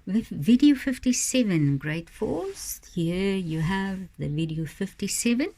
with video 57, grade 4s. Here you have the video 57,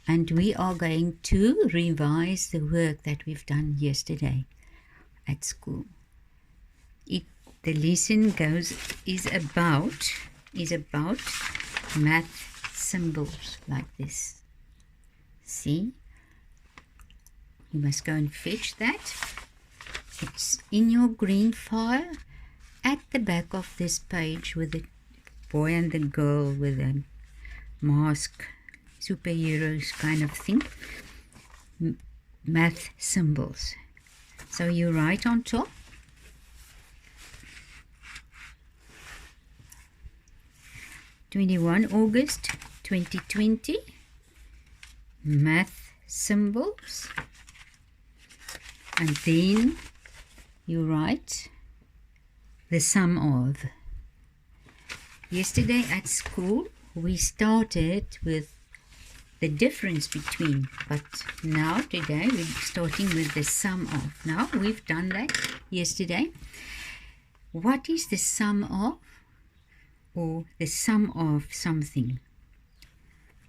and we are going to revise the work that we've done yesterday at school. The lesson is about math symbols like this. See? You must go and fetch that. It's in your green file at the back of this page with the boy and the girl with a mask, superheroes kind of thing. Math symbols. So you write on top. August 2020, math symbols, and then you write the sum of. Yesterday at school we started with the difference between, but now today we're starting with the sum of. Now we've done that yesterday. What is the sum of? Or the sum of something?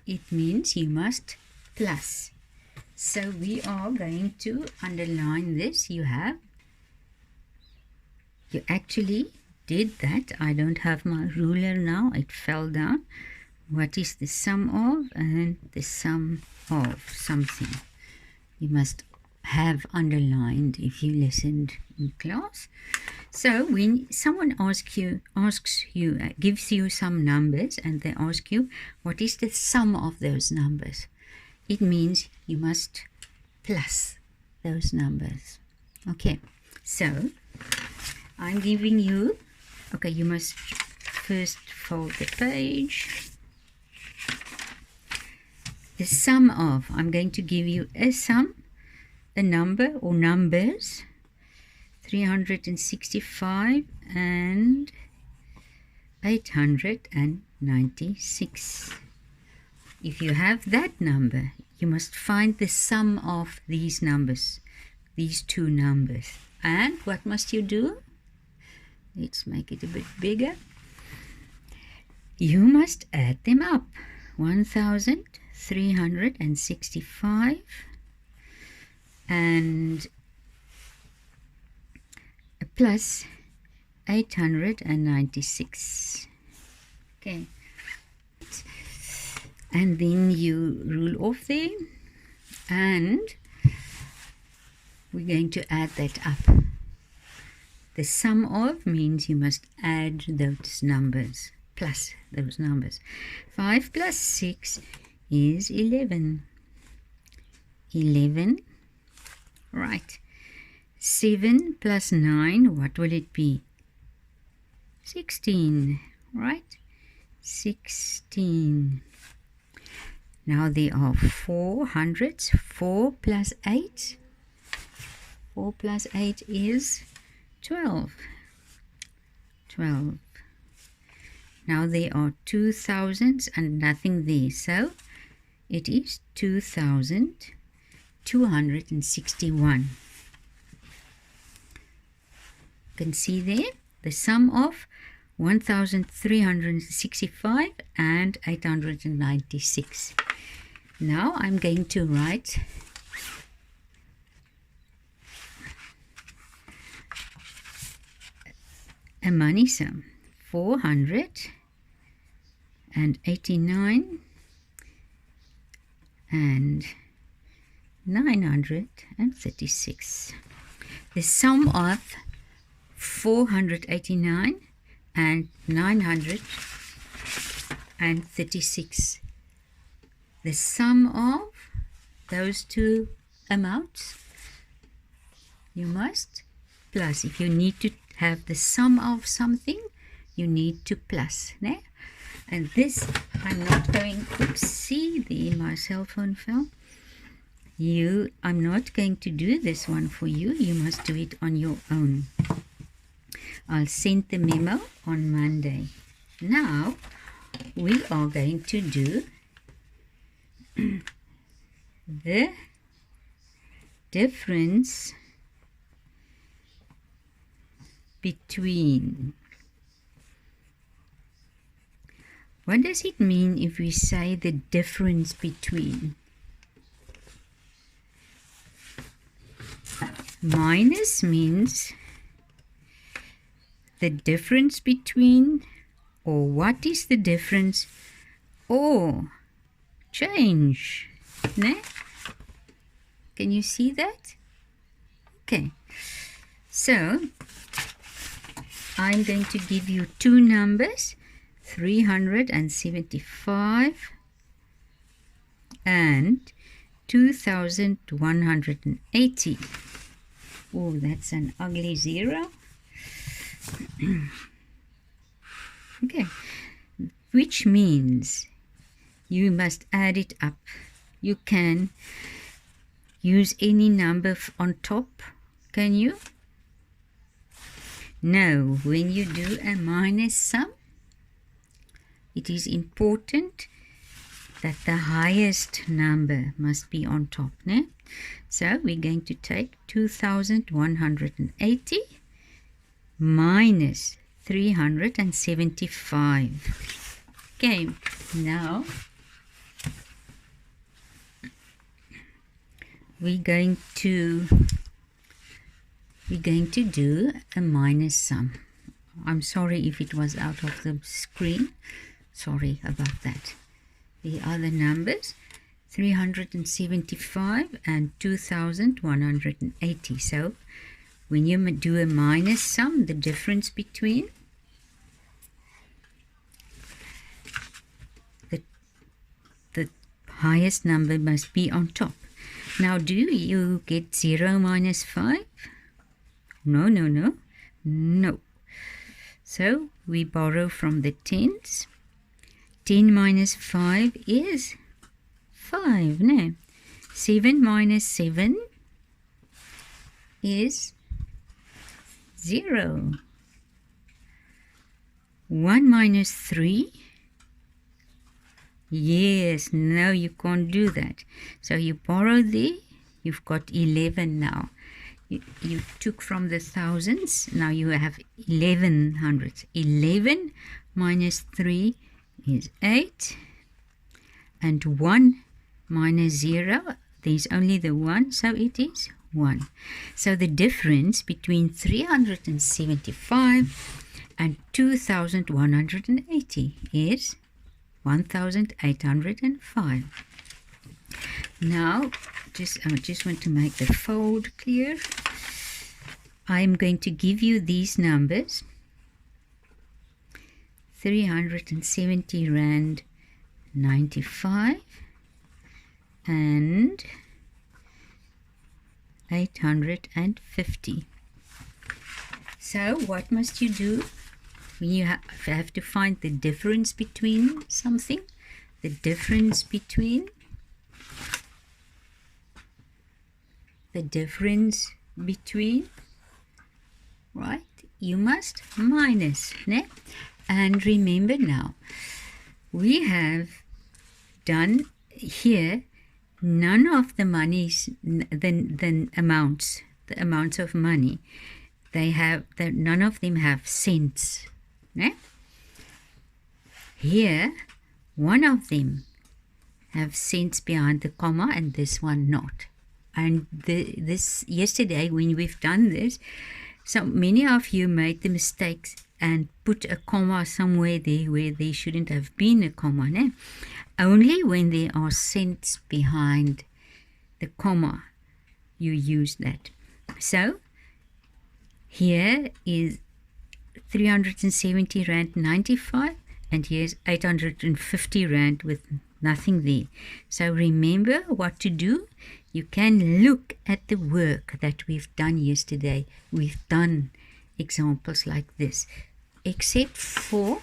It means you must plus. So we are going to underline this. You actually did that. I don't have my ruler now. It fell down. What is the sum of? And the sum of something. You must have underlined if you listened in class. So when someone gives you some numbers and they ask you what is the sum of those numbers, it means you must plus those numbers. Okay, so I'm giving you, okay, you must first fold the page. The sum of, I'm going to give you a sum, a number or numbers, 365 and 896. If you have that number, you must find the sum of these numbers, these two numbers. And what must you do? Let's make it a bit bigger. You must add them up. 1365 and plus 896. Okay, and then you rule off there, and we're going to add that up. The sum of means you must add those numbers, plus those numbers. 5 plus 6 is 11. 11, right. 7 plus 9, what will it be? 16, right? 16. Now there are 4 hundreds. 4 plus 8. 4 plus 8 is 12. 12. Now there are 2 thousands and nothing there. So it is 2,261. You can see there the sum of 1365 and 896. Now I'm going to write a money sum, 489 and 936. The sum of 489 and 936. The sum of those two amounts you must plus. If you need to have the sum of something, you need to plus. Né? And this, I'm not going, oops, see there my cell phone fell. I'm not going to do this one for you. You must do it on your own. I'll send the memo on Monday. Now we are going to do the difference between What does it mean if we say the difference between? Minus means the difference between, or what is the difference, or change. Ne? Can you see that? Okay. So, I'm going to give you two numbers, 375 and 2180. Oh, that's an ugly zero. Okay, which means you must add it up. You can use any number on top, can you? No, when you do a minus sum, it is important that the highest number must be on top. Ne? So we're going to take 2180 minus 375. Okay, now we're going to do a minus sum. I'm sorry if it was out of the screen. Sorry about that. The other numbers, 375 and 2180. So when you do a minus sum, the difference between the highest number must be on top. Now, do you get 0 minus 5? No, no, no, no. So we borrow from the tens. 10 minus 5 is 5, no? 7 minus 7 is 0. 1 minus 3, yes, no, you can't do that. So you borrow there, you've got 11 now. You took from the thousands, now you have 11 hundreds. 11 minus 3 is 8, and 1 minus 0, there's only the 1, so it is 1. So the difference between 375 and 2180 is 1805. Now, I just want to make the fold clear. I'm going to give you these numbers. 370 Rand 95 and 850. So what must you do when you have to find the difference between something? The difference between right? You must minus, ne? And remember now, we have done here none of the monies, the amounts of money. None of them have cents. Ne? Here, one of them have cents behind the comma, and this one not. And this yesterday when we've done this, so many of you made the mistakes and put a comma somewhere there where there shouldn't have been a comma. Ne? Only when there are cents behind the comma, you use that. So, here is 370 Rand 95, and here's 850 Rand with nothing there. So remember what to do. You can look at the work that we've done yesterday. We've done examples like this, except for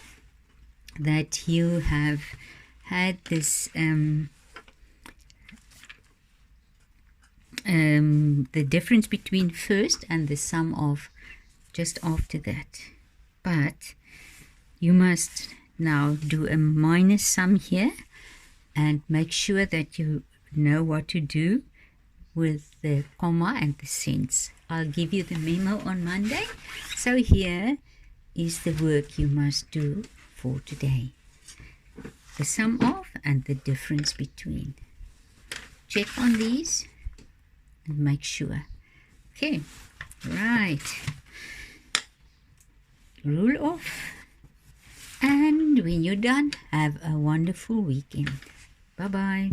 that you have had this the difference between first and the sum of just after that. But you must now do a minus sum here and make sure that you know what to do with the comma and the cents. I'll give you the memo on Monday. So here is the work you must do for today. the sum of and the difference between. Check on these and make sure. Okay, right. Rule off. And when you're done, have a wonderful weekend. Bye-bye.